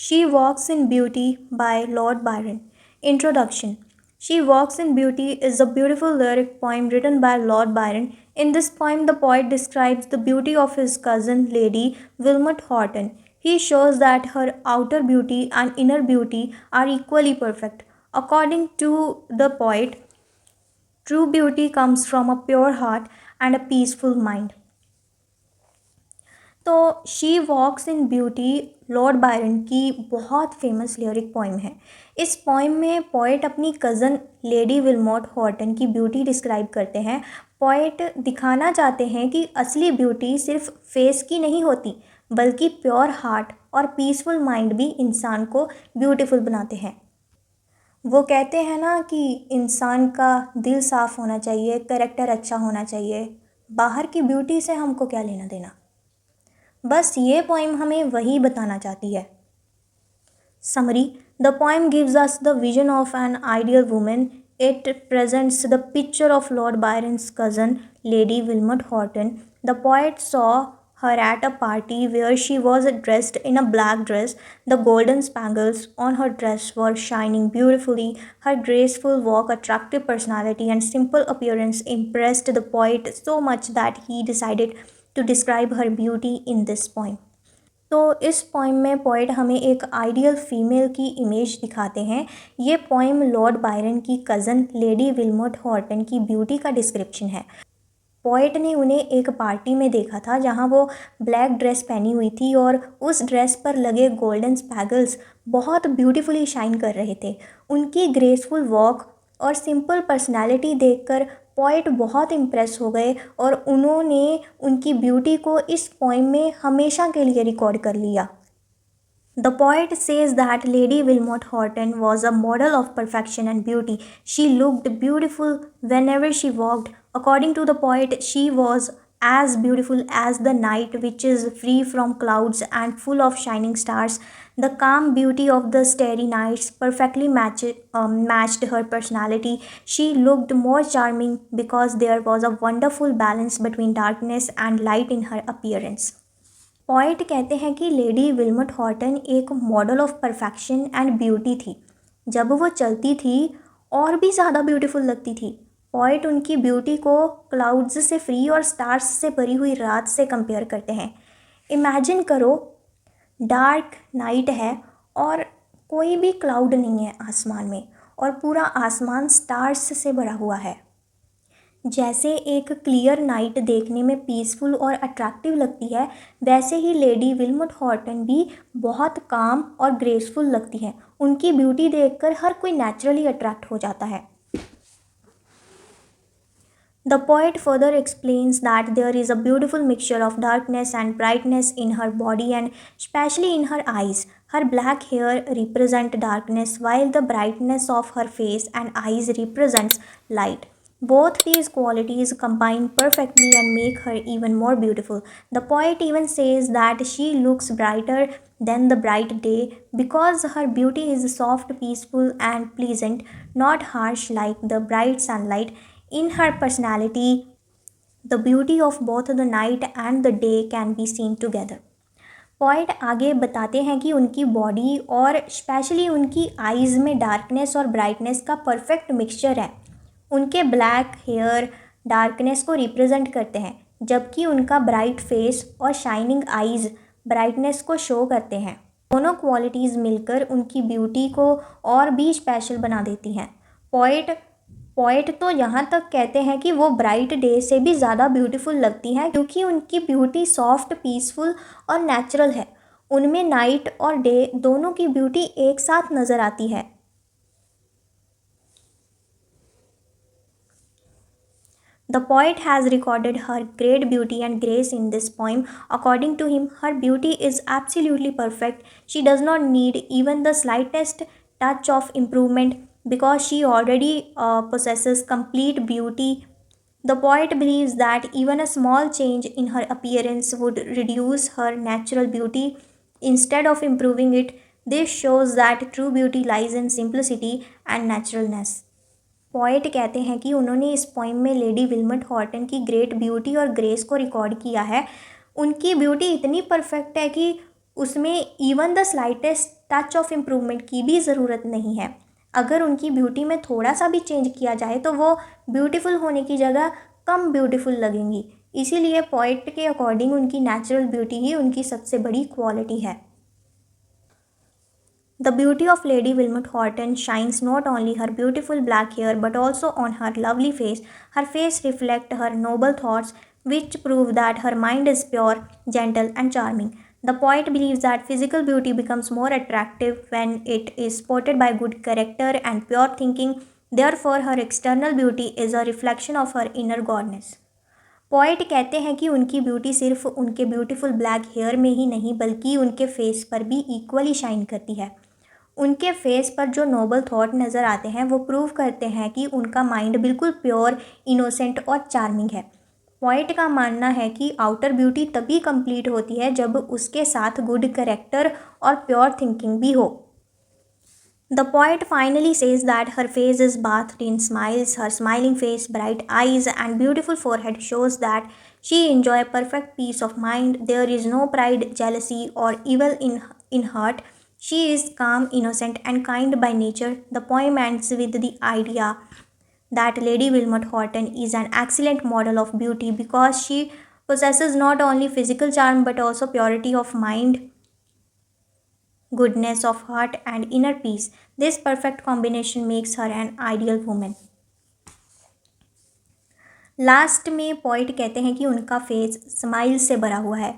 She Walks in Beauty by Lord Byron. Introduction. She Walks in Beauty is a beautiful lyric poem written by Lord Byron. In this poem, the poet describes the beauty of his cousin, Lady Wilmot Horton. He shows that her outer beauty and inner beauty are equally perfect. According to the poet, true beauty comes from a pure heart and a peaceful mind. तो she walks in beauty Lord Byron की बहुत famous lyric poem है। इस poem में poet अपनी cousin lady Wilmot Horton की beauty describe करते हैं। पोएट दिखाना चाहते हैं कि असली ब्यूटी सिर्फ फेस की नहीं होती, बल्कि प्योर हार्ट और पीसफुल माइंड भी इंसान को ब्यूटीफुल बनाते हैं। वो कहते हैं ना कि इंसान का दिल साफ़ होना चाहिए, कैरेक्टर अच्छा होना चाहिए, बाहर की ब्यूटी से हमको क्या लेना देना। बस ये पोइम हमें वही बताना चाहती है। Summary: the poem gives us the vision of an ideal women. It presents the picture of Lord Byron's cousin Lady Wilmot Horton. The poet saw her at a party where she was dressed in a black dress. The golden spangles on her dress were shining beautifully. Her graceful walk, attractive personality, and simple appearance impressed the poet so much that he decided to describe her beauty in this poem. तो इस poem में poet हमें एक ideal female की image दिखाते हैं। ये poem Lord Byron की कज़न लेडी विलमोट हॉर्टन की ब्यूटी का डिस्क्रिप्शन है। पोइट ने उन्हें एक पार्टी में देखा था जहां वो ब्लैक ड्रेस पहनी हुई थी और उस ड्रेस पर लगे गोल्डन स्पैगल्स बहुत ब्यूटीफुली शाइन कर रहे थे। उनकी ग्रेसफुल वॉक और सिंपल पर्सनालिटी देखकर पोइट बहुत इम्प्रेस हो गए और उन्होंने उनकी ब्यूटी को इस पोइम में हमेशा के लिए रिकॉर्ड कर लिया। The poet says that Lady Wilmot Horton was a model of perfection and beauty. She looked beautiful whenever she walked. According to the poet, she was as beautiful as the night, which is free from clouds and full of shining stars. The calm beauty of the starry nights perfectly matched her personality. She looked more charming because there was a wonderful balance between darkness and light in her appearance. Poet कहते हैं कि lady विलमट Horton एक model of perfection and beauty थी। जब वो चलती थी और भी ज़्यादा ब्यूटीफुल लगती थी। पोइट उनकी ब्यूटी को क्लाउड्स से फ्री और स्टार्स से भरी हुई रात से कंपेयर करते हैं। इमेजिन करो, डार्क नाइट है और कोई भी क्लाउड नहीं है आसमान में और पूरा आसमान स्टार्स से भरा हुआ है। जैसे एक क्लियर नाइट देखने में पीसफुल और अट्रैक्टिव लगती है, वैसे ही लेडी विलमट हॉर्टन भी बहुत काम और ग्रेसफुल लगती है। उनकी ब्यूटी देखकर हर कोई नेचुरली अट्रैक्ट हो जाता है। The poet further explains that there is a beautiful mixture of darkness and brightness in her body and especially in her eyes. Her black hair represents darkness while the brightness of her face and eyes represents light. Both these qualities combine perfectly and make her even more beautiful. The poet even says that she looks brighter than the bright day because her beauty is soft, peaceful, and pleasant, not harsh like the bright sunlight. In her personality, the beauty of both the night and the day can be seen together. Poet आगे बताते हैं कि उनकी body और specially उनकी eyes में darkness और brightness का परफेक्ट मिक्सचर है। उनके ब्लैक हेयर डार्कनेस को रिप्रेजेंट करते हैं, जबकि उनका ब्राइट फेस और शाइनिंग आइज़ ब्राइटनेस को शो करते हैं। दोनों क्वालिटीज़ मिलकर उनकी ब्यूटी को और भी स्पेशल बना देती हैं। पोइट तो यहाँ तक कहते हैं कि वो ब्राइट डे से भी ज़्यादा ब्यूटीफुल लगती हैं क्योंकि उनकी ब्यूटी सॉफ्ट, पीसफुल और नेचुरल है। उनमें नाइट और डे दोनों की ब्यूटी एक साथ नज़र आती है। The poet has recorded her great beauty and grace in this poem. According to him, her beauty is absolutely perfect. She does not need even the slightest touch of improvement because she already possesses complete beauty. The poet believes that even a small change in her appearance would reduce her natural beauty instead of improving it. This shows that true beauty lies in simplicity and naturalness. Poet कहते हैं कि उन्होंने इस poem में lady विलमट Horton की great beauty और grace को record किया है। उनकी ब्यूटी इतनी परफेक्ट है कि उसमें even the slightest touch of improvement की भी ज़रूरत नहीं है। अगर उनकी ब्यूटी में थोड़ा सा भी चेंज किया जाए तो वो ब्यूटीफुल होने की जगह कम ब्यूटीफुल लगेंगी। इसीलिए पोइट के अकॉर्डिंग उनकी नेचुरल ब्यूटी ही उनकी सबसे बड़ी क्वालिटी है। The beauty of Lady Wilmot Horton shines not only her beautiful black hair but also on her lovely face. Her face reflects her noble thoughts, which prove that her mind is pure, gentle, and charming. The poet believes that physical beauty becomes more attractive when it is supported by good character and pure thinking. Therefore, her external beauty is a reflection of her inner goodness. Poet कहते हैं कि उनकी beauty सिर्फ उनके beautiful black hair में ही नहीं बल्कि उनके फेस पर भी इक्वली शाइन करती है। उनके फेस पर जो नोबल थॉट नज़र आते हैं वो प्रूव करते हैं कि उनका माइंड बिल्कुल प्योर, इनोसेंट और चार्मिंग है। पॉइंट का मानना है कि आउटर ब्यूटी तभी कंप्लीट होती है जब उसके साथ गुड कैरेक्टर और प्योर थिंकिंग भी हो। The poet finally says that her face is bathed in smiles. Her smiling face, bright eyes, and beautiful forehead shows that she enjoys perfect peace of mind. There is no pride, jealousy, or evil in heart. She is calm, innocent, and kind by nature. The poem ends with the idea that Lady Wilmot Horton is an excellent model of beauty because she possesses not only physical charm but also purity of mind, goodness of heart, and inner peace. This perfect combination makes her an ideal woman. Last में point कहते हैं कि उनका face smile से भरा हुआ है।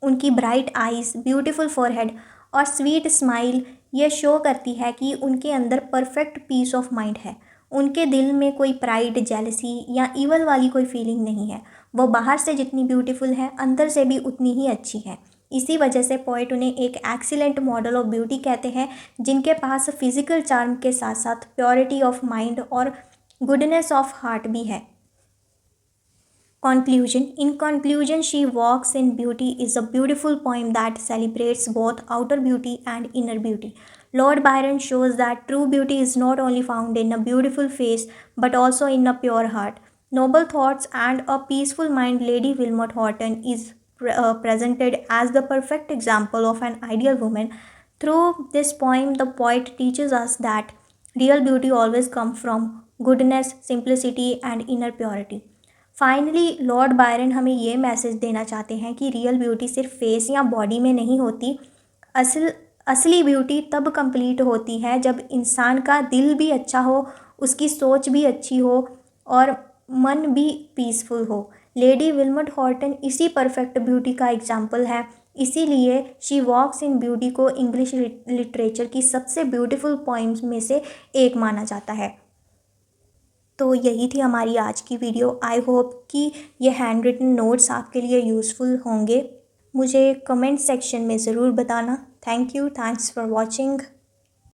उनकी ब्राइट आइज़, ब्यूटीफुल फोरहेड और स्वीट स्माइल ये शो करती है कि उनके अंदर परफेक्ट पीस ऑफ माइंड है। उनके दिल में कोई प्राइड, जेलसी या ईवल वाली कोई फीलिंग नहीं है। वो बाहर से जितनी ब्यूटीफुल है अंदर से भी उतनी ही अच्छी है। इसी वजह से पोएट उन्हें एक एक्सीलेंट मॉडल ऑफ ब्यूटी कहते हैं, जिनके पास फिजिकल चार्म के साथ साथ प्योरिटी ऑफ माइंड और गुडनेस ऑफ हार्ट भी है। Conclusion. In conclusion, She Walks in Beauty is a beautiful poem that celebrates both outer beauty and inner beauty. Lord Byron shows that true beauty is not only found in a beautiful face but also in a pure heart, noble thoughts, and a peaceful mind. Lady Wilmot Horton is presented as the perfect example of an ideal woman. Through this poem, the poet teaches us that real beauty always comes from goodness, simplicity, and inner purity. Finally Lord Byron हमें ये message देना चाहते हैं कि real beauty सिर्फ face या body में नहीं होती। असली ब्यूटी तब कंप्लीट होती है जब इंसान का दिल भी अच्छा हो, उसकी सोच भी अच्छी हो और मन भी पीसफुल हो। लेडी विल्मट हॉर्टन इसी परफेक्ट ब्यूटी का एग्जाम्पल है। इसीलिए शी वॉक्स इन ब्यूटी को इंग्लिश लिटरेचर की सबसे ब्यूटीफुल पोइम्स में से एक माना जाता है। तो यही थी हमारी आज की वीडियो। आई होप कि ये हैंड रिटन नोट्स आपके लिए यूज़फुल होंगे। मुझे कमेंट सेक्शन में ज़रूर बताना। Thanks for watching.